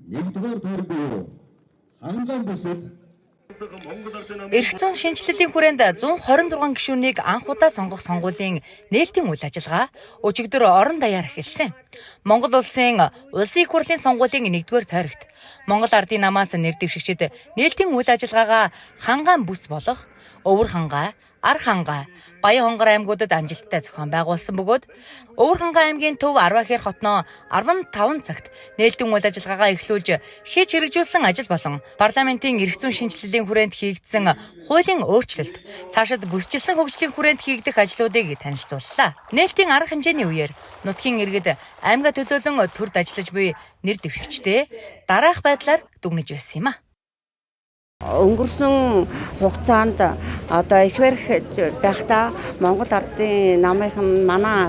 нэгдүгээр тойрог ханган бусад Эрх зүйн шинжилгээний хүрээнд 126 гишүүнийг анх удаа сонгох сонгуулийн нээлтийн үйл ажиллагаа өчигдөр орон даяар эхэлсэн. Монгол улсын улсын их хурлын сонгуулийн 1-р тойрогт Монгол Ардын намаас нэр дэвшигчид нээлтийн үйл ажиллагаагаа ханган бүс болох Өвөр хангай, Ар хангай, Баян хонгор аймагуудад амжилттай зохион байгуулсан бөгөөд Өвөр хангай аймгийн төв Арвахир хотноо 15 цагт нээлтийн үйл ажиллагаагаа эхлүүлж хийж хэрэгжүүлсэн ажил болон парламентын эрх зүйн шинжилгээний хүрээнд хийгдсэн хуулийн өөрчлөлт цаашид бүсчилсэн хөгжлийн хүрээнд хийгдэх ажлуудыг танилцууллаа. Нээлтийн арга хэмжээний үеэр нутгийн иргэд аймгаа төлөөлөн төрд ажиллаж буй нэр дэвшигчдээ дараах байдлаар дүгнэж байсан юм а. Өнгөрсөн хугацаанд одоо их барих байхдаа Монгол Ардын намынхан манай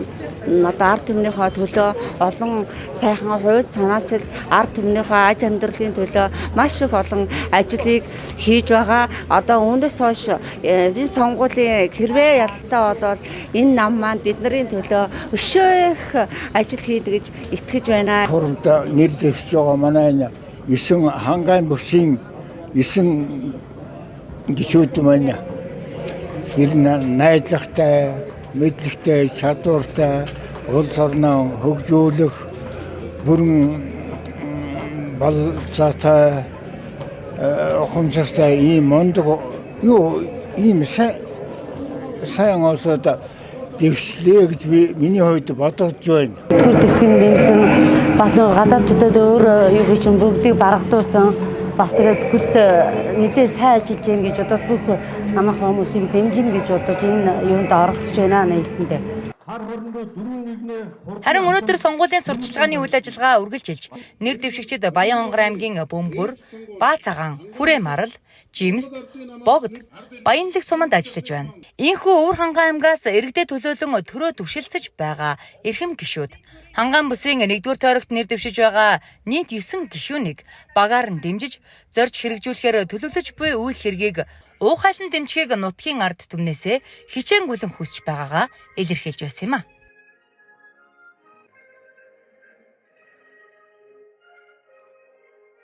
ард түмнийхээ төлөө олон сайхан хувь санаачил ард түмнийхээ аж амьдралын төлөө маш их олон ажлыг хийж байгаа. Одоо үүнээс хойш энэ сонгуулийн хэрвээ ялалтаа болоод энэ нам маань бидний төлөө өшөөх ажил хийнэ гэж итгэж байна. Хурамд нэр дэвшиж байгаа манай 9 хангайн бүсийн 9 гишүүд маань ер нь найдвартай, мэдлэгтэй, чадвартай, улс орноо хөгжүүлэх бүрэн балцаатай, ухамсартай ийм мондог ийм сайн олсод дэвшлээ гэж миний хувьд бодож байна. Төрөлтийн нэмсэн гадаад төдөөд өөр юу гэж бүгдийг барагдуулсан бас тэгээд бүл нэгэн сайн ажиллаж гин гэж одоо бүх намайг хүмүүсийг дэмжин гэж бодож энэ юунд оролцож байна нээлтэндээ. Харин өнөөдөр сонгуулийн сурталчилгааны үйл ажиллагаа үргэлжилж нэр дэвшигчид Баян хонгор аймгийн Бөмбөр, Баа цагаан, Хүрээ марал, Жимс, Богд, Баянлаг суманд ажиллаж байна. Ийхүү Өвөр хангай аймгаас иргэдэд төлөөлөн төрөө түшилцэж байгаа эрхэм гишүүд ханган бүсийн 1-р тойрогт нэр дэвшиж байгаа нийт 9 гишүүнийг багаар нь дэмжиж зорж хэрэгжүүлэхээр төлөвлөж буй үйл хэргийг уухайлан дэмжихийг нутгийн ард түмнээсээ хичээнгүйлэн хүсэж байгаагаа илэрхийлж байсан юм а.